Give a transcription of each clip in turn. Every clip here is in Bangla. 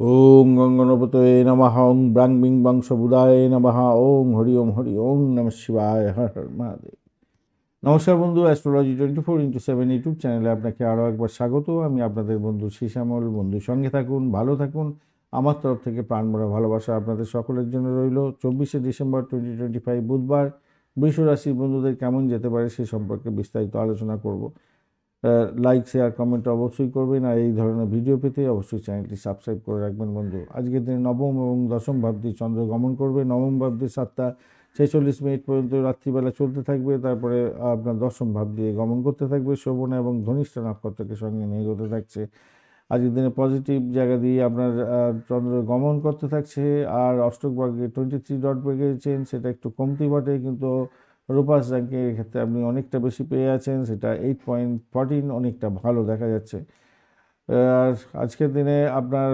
ওং গঙ্গনপতয়ে নমঃ ওং ব্রাং বিং বংশবুদায় নমঃ ওং হরি ওং নমঃ শিবায় হর হর মহাদেব। নমস্কার বন্ধু, অ্যাস্ট্রোলজি 24x7 ইউটিউব চ্যানেলে আপনাকে আরও একবার স্বাগত। আমি আপনাদের বন্ধু শ্যামল। বন্ধু সঙ্গে থাকুন, ভালো থাকুন। আমার তরফ থেকে প্রাণভরা ভালোবাসা আপনাদের সকলের জন্য রইল। 24শে ডিসেম্বর 2025 বুধবার বৃষ রাশির বন্ধুদের কেমন যেতে পারে সে সম্পর্কে বিস্তারিত আলোচনা করব। লাইক শেয়ার কমেন্ট অবশ্যই করবেন, আর এই ধরনের ভিডিও পেতে অবশ্যই চ্যানেলটি সাবস্ক্রাইব করে রাখবেন বন্ধু। আজকের দিনে নবম এবং দশম ভাবটি চন্দ্র গমন করবে। নবম ভাবটি 7টা 46 মিনিট পর্যন্ত রাত্রিবেলা চলতে থাকবে, তারপরে আপনার দশম ভাব দিয়ে গমন করতে থাকবে। শোভনা এবং ধনিষ্ঠা নক্ষত্রকে সঙ্গে নিয়ে এগোতে থাকছে। আজকের দিনে পজিটিভ জায়গা দিয়ে আপনার চন্দ্র গমন করতে থাকছে। আর অষ্টক ভাগে 23 ডট পেয়েছেন, সেটা একটু কমতি বটে, কিন্তু রূপাস র্যাঙ্কের ক্ষেত্রে আপনি অনেকটা বেশি পেয়ে আছেন, সেটা 8.14, অনেকটা ভালো দেখা যাচ্ছে। আর আজকের দিনে আপনার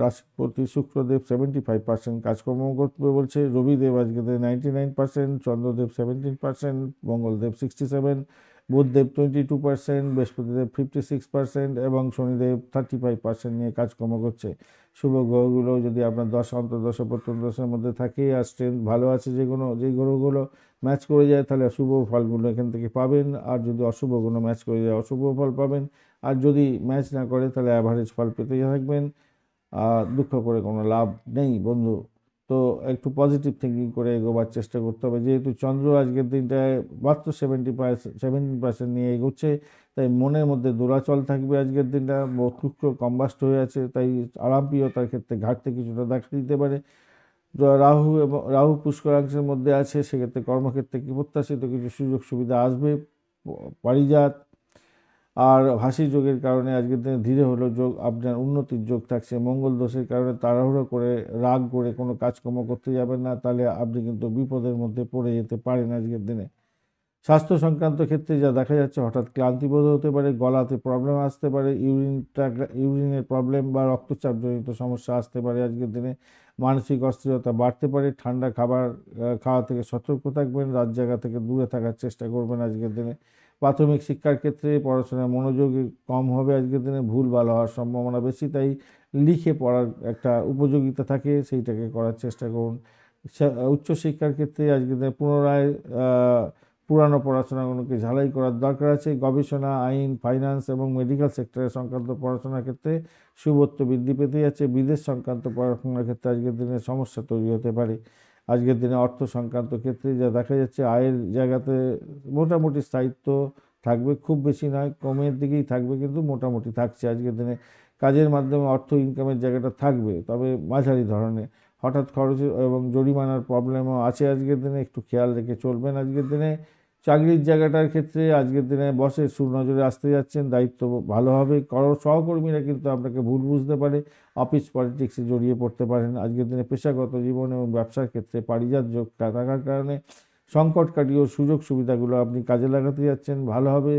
রাশিপতি শুক্রদেব 75% কাজকর্ম করতে বলছে। রবিদেব আজকের দিনে 99%, চন্দ্রদেব 17%, মঙ্গলদেব 67%, বুধদেব 22%, বৃহস্পতিদেব 56% এবং শনিদেব 35% নিয়ে কাজকর্ম করছে। শুভ গ্রহগুলো যদি আপনার অন্তর্দশা প্রত্যন্তদশার মধ্যে থাকে আর স্ট্রেংথ ভালো আছে যেই গ্রহগুলো ম্যাচ করে যায়, তাহলে শুভ ফলগুলো এখান থেকে পাবেন। আর যদি অশুভ কোনো ম্যাচ করে যায়, অশুভ ফল পাবেন। আর যদি ম্যাচ না করে তাহলে অ্যাভারেজ ফল পেতেই থাকবেন। দুঃখ করে কোনো লাভ নেই বন্ধু। তো একটু পজিটিভ থিঙ্কিং করে এগোবার চেষ্টা করতে হবে। যেহেতু চন্দ্র আজকের দিনটায় মাত্র 17% নিয়ে এগোচ্ছে, তাই মনের মধ্যে দোলাচল থাকবে। আজকের দিনটা শুক্র কম্বাস্ট হয়ে আছে, তাই আরামপ্রিয়তার ক্ষেত্রে ঘাটতি কিছুটা দেখা দিতে পারে। রাহু পুষ্করাংশের মধ্যে আছে, সেক্ষেত্রে কর্মক্ষেত্রে কি প্রত্যাশিত কিছু সুযোগ সুবিধা আসবে। পারিজাত আর হাসি যোগের কারণে আজকের দিনে ধীরে হলেও যোগ আপনার উন্নতির যোগ থাকছে। মঙ্গল দোষের কারণে তাড়াহুড়ো করে রাগ করে কোনো কাজকর্ম করতে যাবেন না, তাহলে আপনি কিন্তু বিপদের মধ্যে পড়ে যেতে পারেন আজকের দিনে। স্বাস্থ্য সংক্রান্ত ক্ষেত্রে যা দেখা যাচ্ছে, হঠাৎ ক্লান্তিবোধ হতে পারে, গলাতে প্রবলেম আসতে পারে, ইউরিনের প্রবলেম বা রক্তচাপজনিত সমস্যা আসতে পারে আজকের দিনে। মানসিক অস্থিরতা বাড়তে পারে। ঠান্ডা খাবার খাওয়া থেকে সতর্ক থাকবেন। রাত জায়গা থেকে দূরে থাকার চেষ্টা করবেন আজকের দিনে। প্রাথমিক শিক্ষার ক্ষেত্রে পড়াশোনায় মনোযোগ কম হবে আজকের দিনে, ভুল ভালো হওয়ার সম্ভাবনা বেশি, তাই লিখে পড়ার একটা উপযোগিতা থাকে, সেইটাকে করার চেষ্টা করুন। উচ্চশিক্ষার ক্ষেত্রে আজকের দিনে পুনরায় পুরানো পড়াশোনাগুলোকে ঝালাই করার দরকার আছে। গবেষণা, আইন, ফাইন্যান্স এবং মেডিকেল সেক্টরের সংক্রান্ত পড়াশোনার ক্ষেত্রে শুভত্ব বৃদ্ধি পেতে যাচ্ছে। বিদেশ সংক্রান্ত পড়াশোনার ক্ষেত্রে আজকের দিনে সমস্যা তৈরি হতে পারে। আজকের দিনে অর্থ সংক্রান্ত ক্ষেত্রে যা দেখা যাচ্ছে, আয়ের জায়গাতে মোটামুটি স্থায়িত্ব থাকবে, খুব বেশি নয়, কমের দিকেই থাকবে, কিন্তু মোটামুটি থাকছে আজকের দিনে। কাজের মাধ্যমে অর্থ ইনকামের জায়গাটা থাকবে, তবে মাঝারি ধরনের। হঠাৎ খরচ এবং জরিমানার প্রবলেমও আছে আজকের দিনে, একটু খেয়াল রেখে চলবেন আজকের দিনে। চাকরির জায়গাটার ক্ষেত্রে আজকের দিনে বসের সুনজরে আসতে যাচ্ছেন, দায়িত্ব ভালো হবে। সহকর্মীরা কিন্তু আপনাকে ভুল বুঝতে পারে, অফিস পলিটিক্সে জড়িয়ে পড়তে পারেন। আজকের দিনে পেশাগত জীবন এবং ব্যবসার ক্ষেত্রে পারিজাত যোগ থাকার কারণে সংকট কাটিয়ে সুযোগ সুবিধাগুলো আপনি কাজে লাগাতে যাচ্ছেন, ভালো হবে।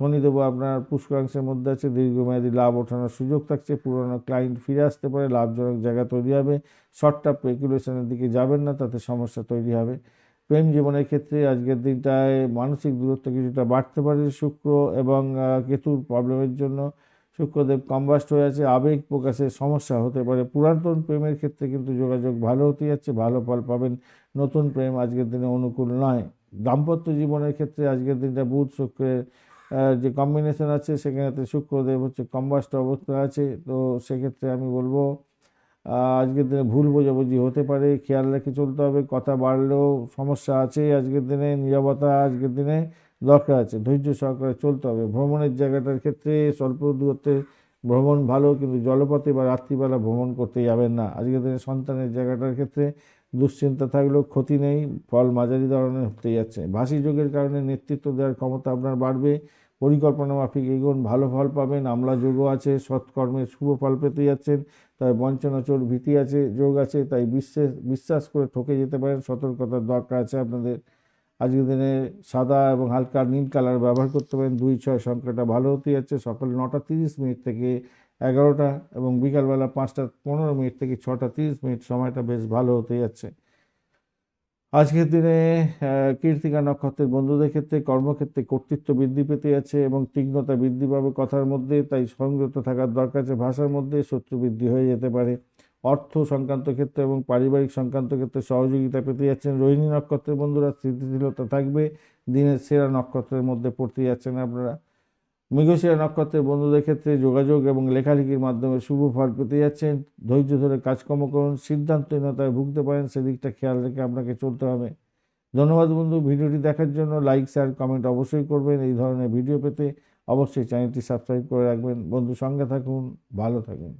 শনিদেব আপনার পুষ্করাংশের মধ্যে আছে, দীর্ঘমেয়াদী লাভ ওঠানোর সুযোগ থাকছে। পুরনো ক্লায়েন্ট ফিরে আসতে পারে, লাভজনক জায়গা তৈরি হবে। শর্ট টার্ম স্পেকুলেশনের দিকে যাবেন না, তাতে সমস্যা তৈরি হবে। প্রেম জীবনের ক্ষেত্রে আজকের দিনটায় মানসিক দূরত্ব কিছুটা বাড়তে পারে শুক্র এবং কেতুর প্রবলেমের জন্য। শুক্রদেব কম্বাস্ট হয়ে আছে, আবেগ প্রকাশের সমস্যা হতে পারে। পুরাতন প্রেমের ক্ষেত্রে কিন্তু যোগাযোগ ভালো হতে যাচ্ছে, ভালো ফল পাবেন। নতুন প্রেম আজকের দিনে অনুকূল নয়। দাম্পত্য জীবনের ক্ষেত্রে আজকের দিনটা বুধ শুক্রের যে কম্বিনেশন আছে, সেখানেতে শুক্রদেব হচ্ছে কম্বাস্ট অবস্থায় আছে। তো সেক্ষেত্রে আমি বলবো আজকের দিনে ভুল বোঝাবুঝি হতে পারে, খেয়াল রেখে চলতে হবে। কথা বাড়লেও সমস্যা আছে আজকের দিনে, নীরবতা আজকের দিনে দরকার আছে, ধৈর্য সহকারে চলতে হবে। ভ্রমণের জায়গাটার ক্ষেত্রে স্বল্প দূরত্বে ভ্রমণ ভালো, কিন্তু জলপথে বা রাত্রিবেলা ভ্রমণ করতে যাবেন না। আজকের দিনে সন্তানের জায়গাটার ক্ষেত্রে দুশ্চিন্তা থাকলেও ক্ষতি নেই, ফল মাঝারি ধরনের হতে যাচ্ছে। ভাসি যোগের কারণে নেতৃত্ব দেওয়ার ক্ষমতা আপনার বাড়বে। পরিকল্পনা মাফিক এগোন, ভালো ফল পাবেন। আমলা যোগও আছে, সৎকর্মের শুভ ফল পেতে যাচ্ছেন। তাই বঞ্চনা, চোর, ভীতি আছে, যোগ আছে, তাই বিশ্বাস করে ঠকে যেতে পারেন, সতর্কতার দরকার আছে আপনাদের। আজকের দিনে সাদা এবং হালকা নীল কালার ব্যবহার করতে পারেন। 2-6 সংখ্যাটা ভালো হতে যাচ্ছে। সকাল 9টা 30 মিনিট থেকে 11টা এবং বিকালবেলা 5টা 15 মিনিট থেকে 6টা 30 মিনিট সময়টা বেশ ভালো হতে যাচ্ছে। আজকের দিনে কৃত্তিকা নক্ষত্রের বন্ধুদের ক্ষেত্রে কর্মক্ষেত্রে কর্তৃত্ব বৃদ্ধি পেতে যাচ্ছে এবং তীক্ষ্ণতা বৃদ্ধি পাবে কথার মধ্যে, তাই সংযত থাকার দরকার আছে। ভাষার মধ্যে শত্রু বৃদ্ধি হয়ে যেতে পারে। অর্থ সংক্রান্ত ক্ষেত্রে এবং পারিবারিক সংক্রান্ত ক্ষেত্রে সহযোগিতা পেতে যাচ্ছেন। রোহিণী নক্ষত্রের বন্ধুরা স্থিতিশীলতা থাকবে, দিনের সেরা নক্ষত্রের মধ্যে পড়তে যাচ্ছেন আপনারা। মৃগশিরা নক্ষত্রের বন্ধুদের ক্ষেত্রে যোগাযোগ এবং লেখালেখির মাধ্যমে শুভ ফল পেতে যাচ্ছেন। ধৈর্য ধরে কাজকর্ম করুন, সিদ্ধান্তহীনতায় ভুগতে পারেন, সেদিকটা খেয়াল রেখে আপনাকে চলতে হবে। ধন্যবাদ বন্ধু, ভিডিওটি দেখার জন্য। লাইক শেয়ার কমেন্ট অবশ্যই করবেন। এই ধরনের ভিডিও পেতে অবশ্যই চ্যানেলটি সাবস্ক্রাইব করে রাখবেন। বন্ধু সঙ্গে থাকুন, ভালো থাকুন।